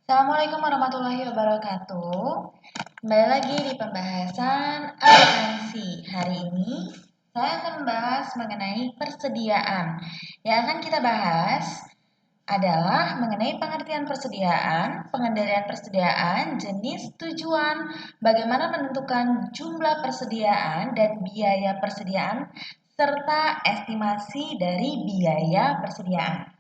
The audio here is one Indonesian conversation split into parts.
Assalamualaikum warahmatullahi wabarakatuh. Kembali lagi di pembahasan akuntansi. Hari ini saya akan membahas mengenai persediaan. Yang akan kita bahas adalah mengenai pengertian persediaan, pengendalian persediaan, jenis, tujuan, bagaimana menentukan jumlah persediaan dan biaya persediaan, serta estimasi dari biaya persediaan.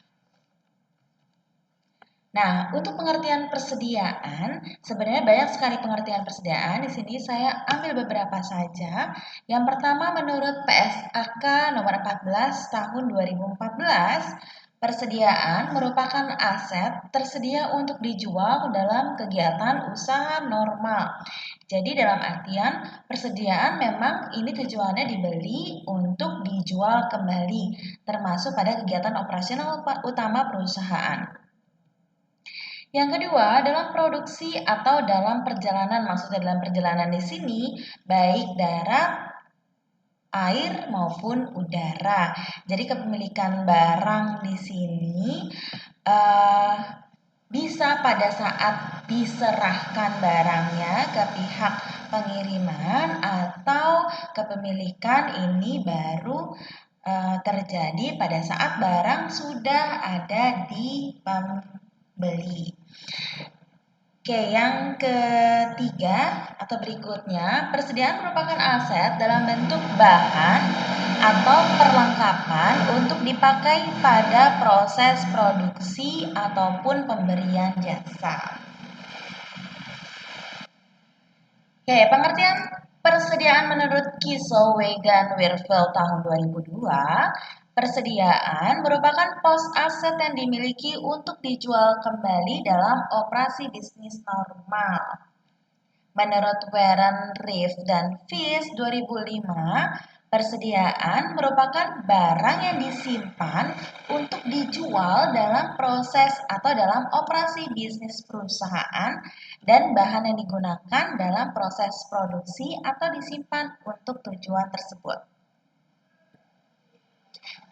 Nah, untuk pengertian persediaan, sebenarnya banyak sekali pengertian persediaan. Di sini saya ambil beberapa saja. Yang pertama menurut PSAK nomor 14 tahun 2014, persediaan merupakan aset tersedia untuk dijual dalam kegiatan usaha normal. Jadi dalam artian persediaan memang ini tujuannya dibeli untuk dijual kembali, termasuk pada kegiatan operasional utama perusahaan. Yang kedua, dalam produksi atau dalam perjalanan, maksudnya dalam perjalanan di sini, baik darat, air maupun udara. Jadi kepemilikan barang di sini bisa pada saat diserahkan barangnya ke pihak pengiriman atau kepemilikan ini baru terjadi pada saat barang sudah ada di pembeli. Oke, yang ketiga atau berikutnya, persediaan merupakan aset dalam bentuk bahan atau perlengkapan untuk dipakai pada proses produksi ataupun pemberian jasa. Oke, pengertian persediaan menurut Kiesel, Wegan, Wirfeld tahun 2002, persediaan merupakan pos aset yang dimiliki untuk dijual kembali dalam operasi bisnis normal. Menurut Warren, Reef, dan Fish 2005, persediaan merupakan barang yang disimpan untuk dijual dalam proses atau dalam operasi bisnis perusahaan dan bahan yang digunakan dalam proses produksi atau disimpan untuk tujuan tersebut.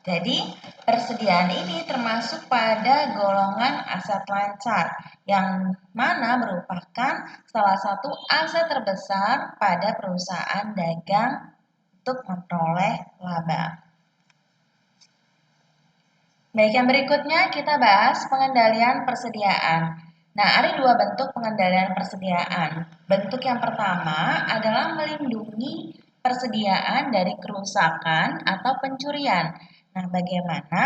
Jadi, persediaan ini termasuk pada golongan aset lancar, yang mana merupakan salah satu aset terbesar pada perusahaan dagang untuk memperoleh laba. Baik, yang berikutnya kita bahas pengendalian persediaan. Nah, ada dua bentuk pengendalian persediaan. Bentuk yang pertama adalah melindungi persediaan dari kerusakan atau pencurian. Nah, bagaimana?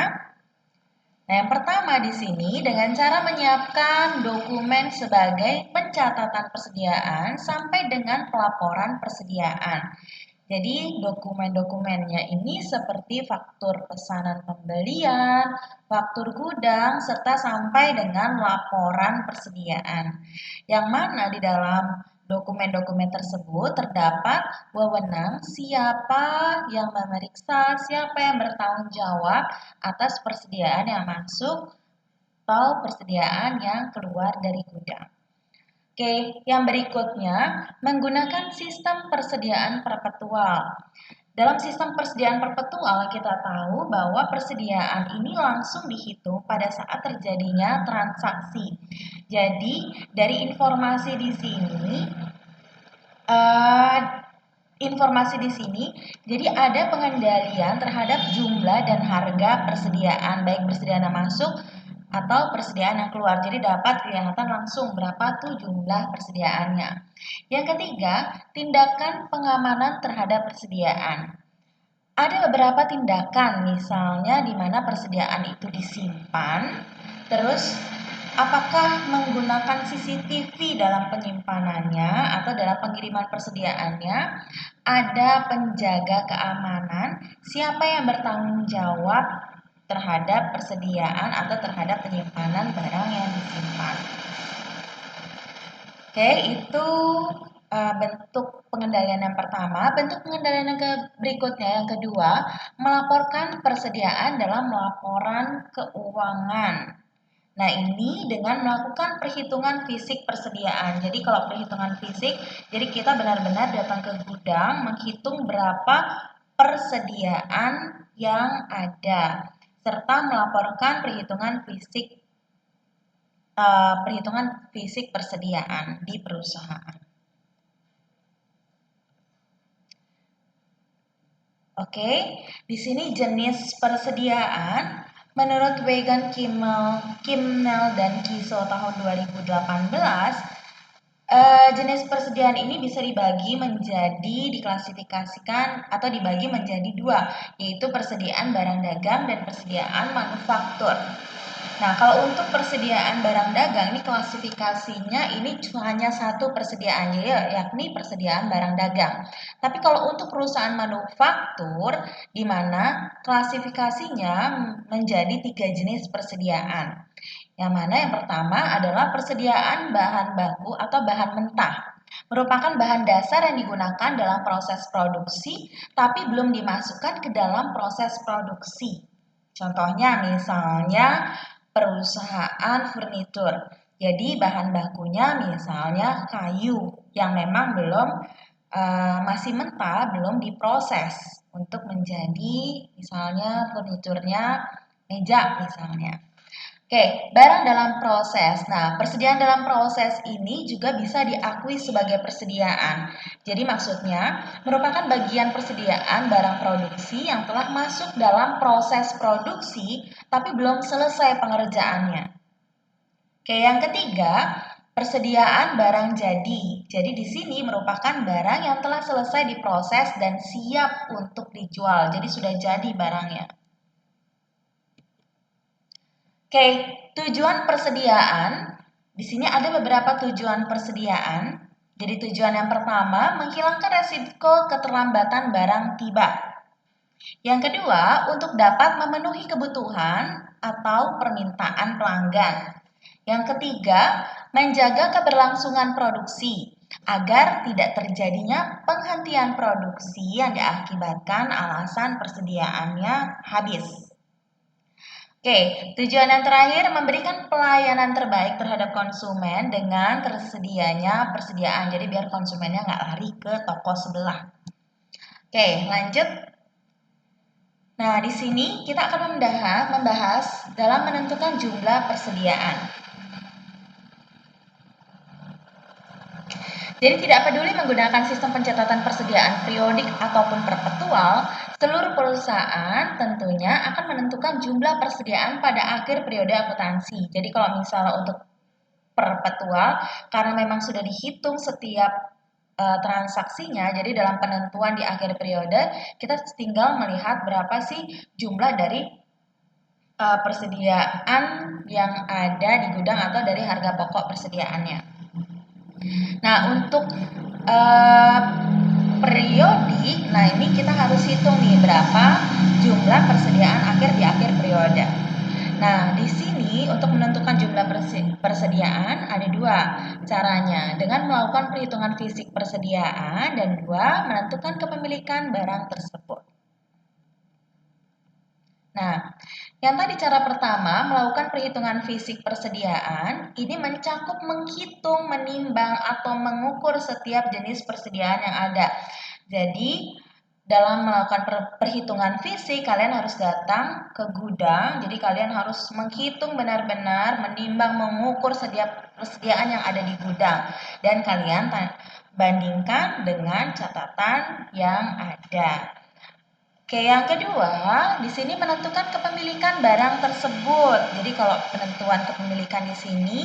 Nah, yang pertama di sini dengan cara menyiapkan dokumen sebagai pencatatan persediaan sampai dengan pelaporan persediaan. Jadi dokumen-dokumennya ini seperti faktur pesanan pembelian, faktur gudang, serta sampai dengan laporan persediaan. Yang mana di dalam dokumen-dokumen tersebut terdapat wewenang siapa yang memeriksa, siapa yang bertanggung jawab atas persediaan yang masuk atau persediaan yang keluar dari gudang. Oke, yang berikutnya menggunakan sistem persediaan perpetual. Dalam sistem persediaan perpetual kita tahu bahwa persediaan ini langsung dihitung pada saat terjadinya transaksi. Jadi dari informasi di sini jadi ada pengendalian terhadap jumlah dan harga persediaan, baik persediaan yang masuk atau persediaan yang keluar. Jadi dapat kelihatan langsung berapa tuh jumlah persediaannya. Yang ketiga, tindakan pengamanan terhadap persediaan. Ada beberapa tindakan, misalnya di mana persediaan itu disimpan, terus apakah menggunakan CCTV dalam penyimpanannya atau dalam pengiriman persediaannya, ada penjaga keamanan, siapa yang bertanggung jawab terhadap persediaan atau terhadap penyimpanan barang yang disimpan. Oke, itu bentuk pengendalian yang pertama. Bentuk pengendalian yang berikutnya, yang kedua, melaporkan persediaan dalam laporan keuangan. Nah, ini dengan melakukan perhitungan fisik persediaan. Jadi kalau perhitungan fisik, jadi kita benar-benar datang ke gudang, menghitung berapa persediaan yang ada, serta melaporkan perhitungan fisik perhitungan fisik persediaan di perusahaan. Oke, di sini jenis persediaan menurut Wegan Kimnell dan Kiso tahun 2018, jenis persediaan ini bisa diklasifikasikan atau dibagi menjadi dua, yaitu persediaan barang dagang dan persediaan manufaktur. Nah, kalau untuk persediaan barang dagang ini klasifikasinya ini hanya satu persediaan, yakni persediaan barang dagang. Tapi kalau untuk perusahaan manufaktur, di mana klasifikasinya menjadi 3 jenis persediaan. Yang mana yang pertama adalah persediaan bahan baku atau bahan mentah. Merupakan bahan dasar yang digunakan dalam proses produksi, tapi belum dimasukkan ke dalam proses produksi. Contohnya misalnya perusahaan furnitur. Jadi bahan bakunya misalnya kayu yang memang masih mentah, belum diproses untuk menjadi misalnya furniturnya meja misalnya. Oke, barang dalam proses. Nah, persediaan dalam proses ini juga bisa diakui sebagai persediaan. Jadi maksudnya merupakan bagian persediaan barang produksi yang telah masuk dalam proses produksi tapi belum selesai pengerjaannya. Oke, yang ketiga, persediaan barang jadi. Jadi di sini merupakan barang yang telah selesai diproses dan siap untuk dijual. Jadi sudah jadi barangnya. Oke, tujuan persediaan. Di sini ada beberapa tujuan persediaan. Jadi tujuan yang pertama, menghilangkan resiko keterlambatan barang tiba. Yang kedua, untuk dapat memenuhi kebutuhan atau permintaan pelanggan. Yang ketiga, menjaga keberlangsungan produksi agar tidak terjadinya penghentian produksi yang diakibatkan alasan persediaannya habis. Oke, tujuan yang terakhir memberikan pelayanan terbaik terhadap konsumen dengan tersedianya persediaan. Jadi biar konsumennya nggak lari ke toko sebelah. Oke, lanjut. Nah, di sini kita akan membahas dalam menentukan jumlah persediaan. Jadi tidak peduli menggunakan sistem pencatatan persediaan periodik ataupun perpetual, seluruh perusahaan tentunya akan menentukan jumlah persediaan pada akhir periode akuntansi. Jadi kalau misalnya untuk perpetual, karena memang sudah dihitung setiap transaksinya, jadi dalam penentuan di akhir periode, kita tinggal melihat berapa sih jumlah dari persediaan yang ada di gudang atau dari harga pokok persediaannya. Nah, untuk periodik, nah ini kita harus hitung nih berapa jumlah persediaan akhir di akhir periode. Nah, di sini untuk menentukan jumlah persediaan ada dua caranya, dengan melakukan perhitungan fisik persediaan dan dua, menentukan kepemilikan barang tersebut. Nah, yang tadi cara pertama melakukan perhitungan fisik persediaan, ini mencakup menghitung, menimbang, atau mengukur setiap jenis persediaan yang ada. Jadi, dalam melakukan perhitungan fisik, kalian harus datang ke gudang. Jadi, kalian harus menghitung benar-benar, menimbang, mengukur setiap persediaan yang ada di gudang. Dan kalian bandingkan dengan catatan yang ada. Oke, yang kedua, di sini menentukan kepemilikan barang tersebut. Jadi kalau penentuan kepemilikan di sini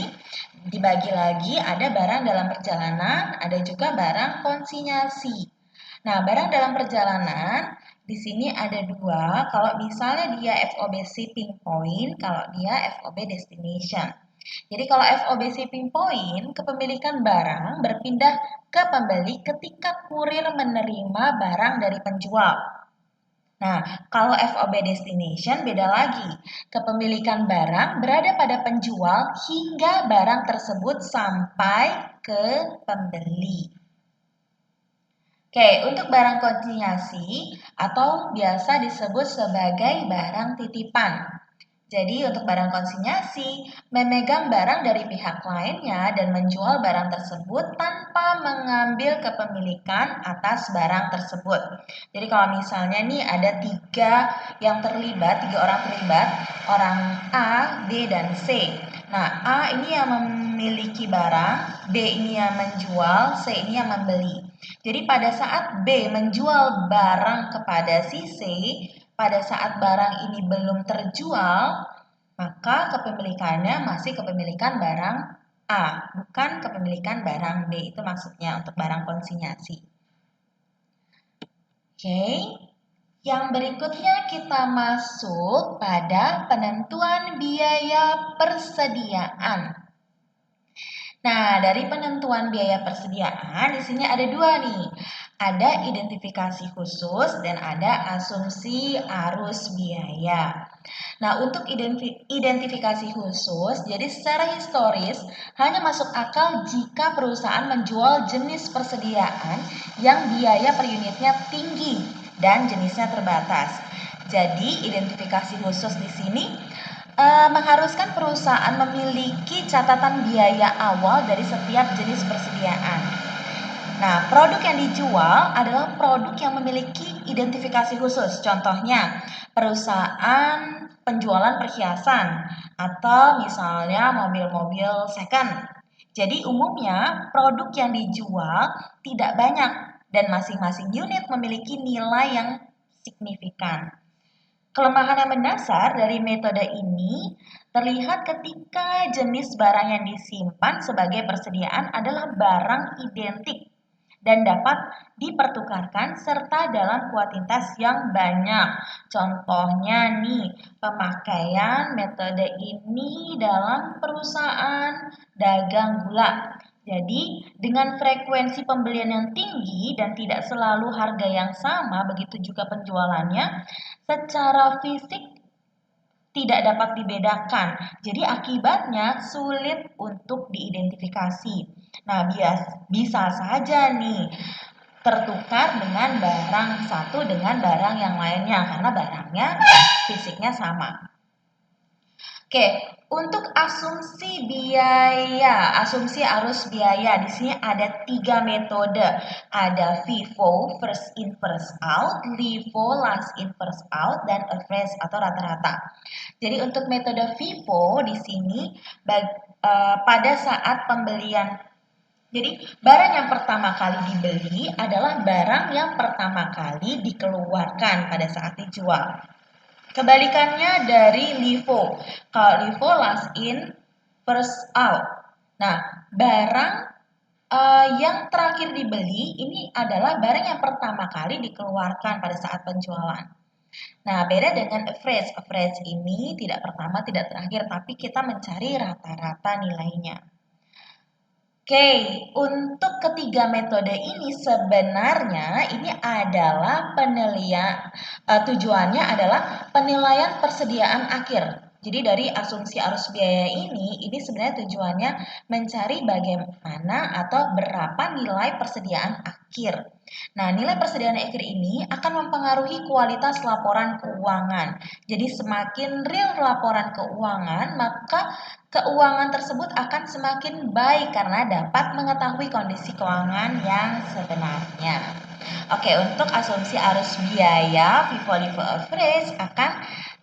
dibagi lagi, ada barang dalam perjalanan, ada juga barang konsinyasi. Nah, barang dalam perjalanan di sini ada dua. Kalau misalnya dia FOB shipping point, kalau dia FOB destination. Jadi kalau FOB shipping point, kepemilikan barang berpindah ke pembeli ketika kurir menerima barang dari penjual. Nah, kalau FOB destination beda lagi. Kepemilikan barang berada pada penjual hingga barang tersebut sampai ke pembeli. Oke, untuk barang konsinyasi atau biasa disebut sebagai barang titipan. Jadi untuk barang konsinyasi, memegang barang dari pihak lainnya dan menjual barang tersebut tanpa mengambil kepemilikan atas barang tersebut. Jadi kalau misalnya nih ada tiga orang terlibat, orang A, B, dan C. Nah, A ini yang memiliki barang, B ini yang menjual, C ini yang membeli. Jadi pada saat B menjual barang kepada si C, pada saat barang ini belum terjual, maka kepemilikannya masih kepemilikan barang A, bukan kepemilikan barang B. Itu maksudnya untuk barang konsinyasi. Oke. Yang berikutnya kita masuk pada penentuan biaya persediaan. Nah, dari penentuan biaya persediaan di sini ada dua nih. Ada identifikasi khusus dan ada asumsi arus biaya. Nah, untuk identifikasi khusus, jadi secara historis hanya masuk akal jika perusahaan menjual jenis persediaan yang biaya per unitnya tinggi dan jenisnya terbatas. Jadi, identifikasi khusus di sini mengharuskan perusahaan memiliki catatan biaya awal dari setiap jenis persediaan. Nah, produk yang dijual adalah produk yang memiliki identifikasi khusus. Contohnya, perusahaan penjualan perhiasan atau misalnya mobil-mobil second. Jadi umumnya produk yang dijual tidak banyak dan masing-masing unit memiliki nilai yang signifikan. Kelemahan yang mendasar dari metode ini terlihat ketika jenis barang yang disimpan sebagai persediaan adalah barang identik dan dapat dipertukarkan serta dalam kuantitas yang banyak. Contohnya nih, pemakaian metode ini dalam perusahaan dagang gula. Jadi, dengan frekuensi pembelian yang tinggi dan tidak selalu harga yang sama, begitu juga penjualannya, secara fisik tidak dapat dibedakan. Jadi akibatnya sulit untuk diidentifikasi. Nah, bisa saja nih tertukar dengan barang satu dengan barang yang lainnya karena barangnya fisiknya sama. Oke, untuk asumsi biaya, asumsi arus biaya di sini ada 3 metode. Ada FIFO, first in first out, LIFO, last in first out, dan average atau rata-rata. Jadi untuk metode FIFO di sini pada saat pembelian, jadi barang yang pertama kali dibeli adalah barang yang pertama kali dikeluarkan pada saat dijual. Kebalikannya dari LIFO. Kalau LIFO last in, first out. Nah, barang yang terakhir dibeli ini adalah barang yang pertama kali dikeluarkan pada saat penjualan. Nah, beda dengan average. Average ini tidak pertama, tidak terakhir, tapi kita mencari rata-rata nilainya. Oke, untuk ketiga metode ini sebenarnya ini adalah tujuannya adalah penilaian persediaan akhir. Jadi dari asumsi arus biaya ini sebenarnya tujuannya mencari bagaimana atau berapa nilai persediaan akhir. Nah, nilai persediaan akhir ini akan mempengaruhi kualitas laporan keuangan. Jadi semakin real laporan keuangan, maka keuangan tersebut akan semakin baik karena dapat mengetahui kondisi keuangan yang sebenarnya. Oke, untuk asumsi arus biaya FIFO LIFO average akan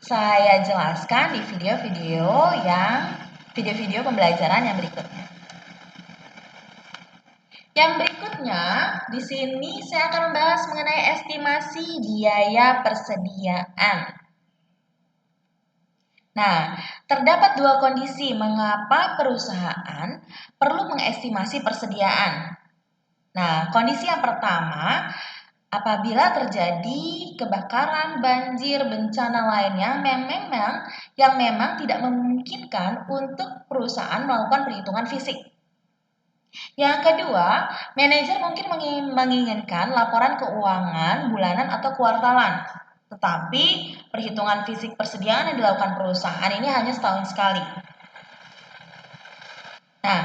saya jelaskan di video-video pembelajaran yang berikutnya. Yang berikutnya, di sini saya akan membahas mengenai estimasi biaya persediaan. Nah, terdapat dua kondisi mengapa perusahaan perlu mengestimasi persediaan. Nah, kondisi yang pertama, apabila terjadi kebakaran, banjir, bencana lainnya yang memang tidak memungkinkan untuk perusahaan melakukan perhitungan fisik. Yang kedua, manajer mungkin menginginkan laporan keuangan bulanan atau kuartalan. Tetapi perhitungan fisik persediaan yang dilakukan perusahaan ini hanya setahun sekali. Nah,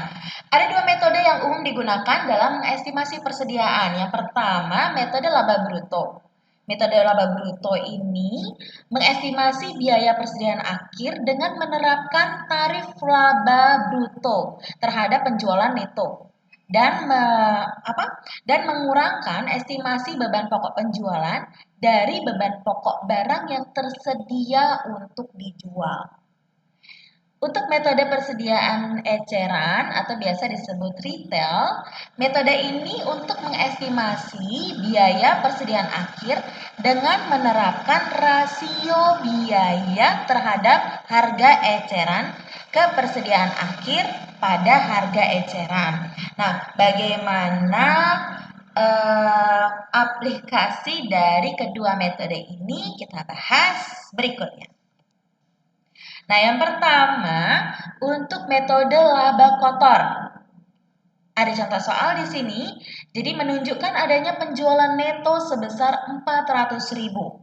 ada dua metode yang umum digunakan dalam mengestimasi persediaan. Yang pertama, metode laba bruto. Metode laba bruto ini mengestimasi biaya persediaan akhir dengan menerapkan tarif laba bruto terhadap penjualan neto dan mengurangkan estimasi beban pokok penjualan dari beban pokok barang yang tersedia untuk dijual. Untuk metode persediaan eceran atau biasa disebut retail, metode ini untuk mengestimasi biaya persediaan akhir dengan menerapkan rasio biaya terhadap harga eceran ke persediaan akhir pada harga eceran. Nah, bagaimana aplikasi dari kedua metode ini kita bahas berikutnya. Nah, yang pertama untuk metode laba kotor. Ada contoh soal di sini, jadi menunjukkan adanya penjualan neto sebesar 400.000.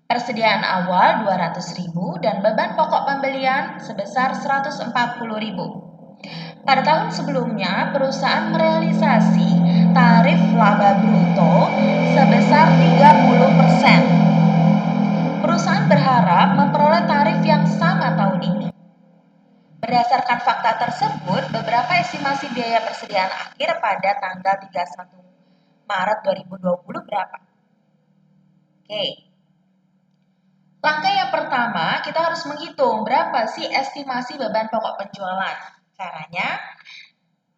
Persediaan awal 200.000 dan beban pokok pembelian sebesar 140.000. Pada tahun sebelumnya, perusahaan merealisasi tarif laba bruto sebesar 30%. Perusahaan berharap memperoleh tarif yang sama tahun ini. Berdasarkan fakta tersebut, beberapa estimasi biaya persediaan akhir pada tanggal 31 Maret 2020 berapa? Oke. Langkah yang pertama, kita harus menghitung berapa sih estimasi beban pokok penjualan. Caranya,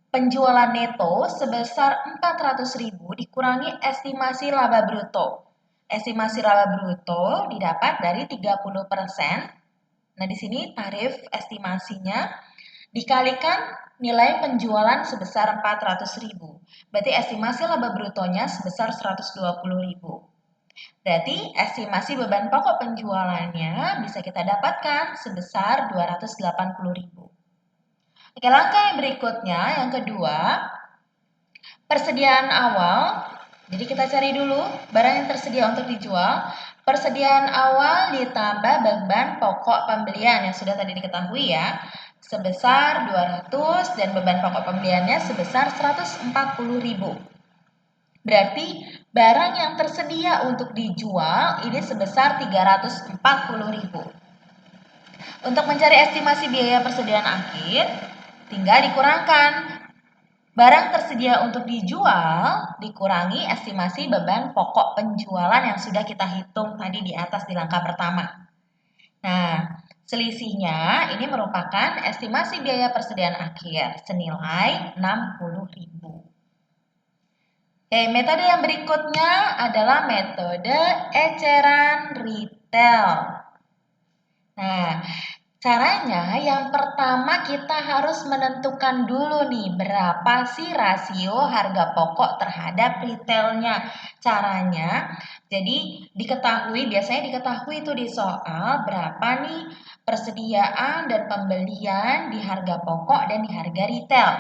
penjualan neto sebesar 400.000 dikurangi estimasi laba bruto. Estimasi laba bruto didapat dari 30%. Nah, di sini tarif estimasinya dikalikan nilai penjualan sebesar 400.000. Berarti estimasi laba brutonya sebesar 120.000. Berarti estimasi beban pokok penjualannya bisa kita dapatkan sebesar 280.000. Oke, langkah yang berikutnya, yang kedua, persediaan awal. Jadi kita cari dulu barang yang tersedia untuk dijual. Persediaan awal ditambah beban pokok pembelian yang sudah tadi diketahui ya, sebesar 200 dan beban pokok pembeliannya sebesar 140.000. Berarti barang yang tersedia untuk dijual ini sebesar 340.000. Untuk mencari estimasi biaya persediaan akhir, tinggal dikurangkan barang tersedia untuk dijual dikurangi estimasi beban pokok penjualan yang sudah kita hitung tadi di atas di langkah pertama. Nah, selisihnya ini merupakan estimasi biaya persediaan akhir senilai 60.000. Oke, metode yang berikutnya adalah metode eceran retail. Nah, caranya yang pertama kita harus menentukan dulu nih berapa sih rasio harga pokok terhadap retailnya. Caranya, jadi biasanya diketahui itu di soal berapa nih persediaan dan pembelian di harga pokok dan di harga retail.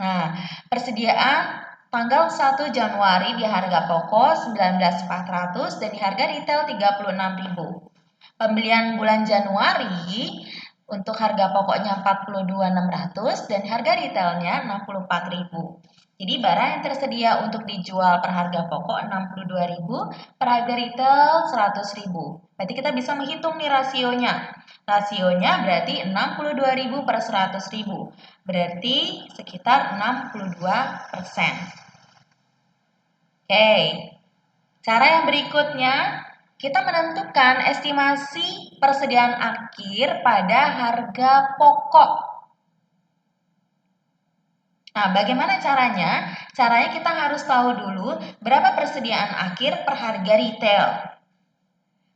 Nah, persediaan tanggal 1 Januari di harga pokok 19.400 dan di harga retail 36.000. Pembelian bulan Januari untuk harga pokoknya 42.600 dan harga retailnya 64.000. Jadi barang yang tersedia untuk dijual per harga pokok 62.000, per harga retail 100.000. Berarti kita bisa menghitung nih rasionya. Rasionya berarti 62.000 per 100.000. Berarti sekitar 62%. Oke. Cara yang berikutnya kita menentukan estimasi persediaan akhir pada harga pokok. Nah, bagaimana caranya? Caranya kita harus tahu dulu berapa persediaan akhir per harga retail.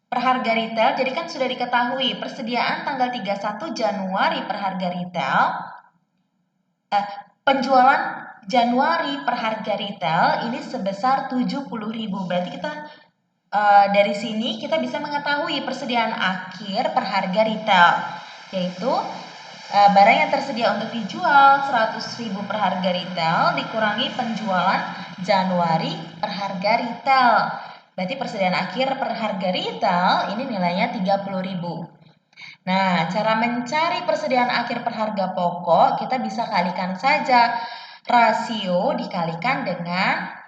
Per harga retail, jadi kan sudah diketahui persediaan tanggal 31 Januari per harga retail. Penjualan Januari per harga retail ini sebesar 70.000. Berarti kita dari sini kita bisa mengetahui persediaan akhir per harga retail, yaitu barang yang tersedia untuk dijual 100.000 per harga retail dikurangi penjualan Januari per harga retail. Berarti persediaan akhir per harga retail ini nilainya 30.000. Nah, cara mencari persediaan akhir per harga pokok kita bisa kalikan saja rasio dikalikan dengan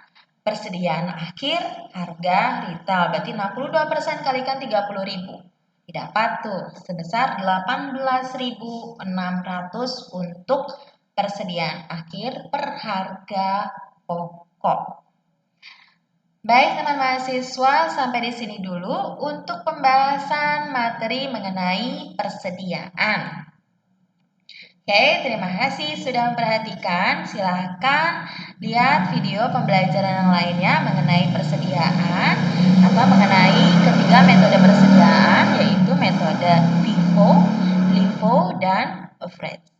persediaan akhir harga retail. Berarti 62% kalikan 30.000. Didapat tuh sebesar 18.600 untuk persediaan akhir per harga pokok. Baik teman mahasiswa, sampai di sini dulu untuk pembahasan materi mengenai persediaan. Oke, terima kasih sudah memperhatikan. Silahkan lihat video pembelajaran yang lainnya mengenai persediaan atau mengenai ketiga metode persediaan, yaitu metode FIFO, LIFO, dan Average.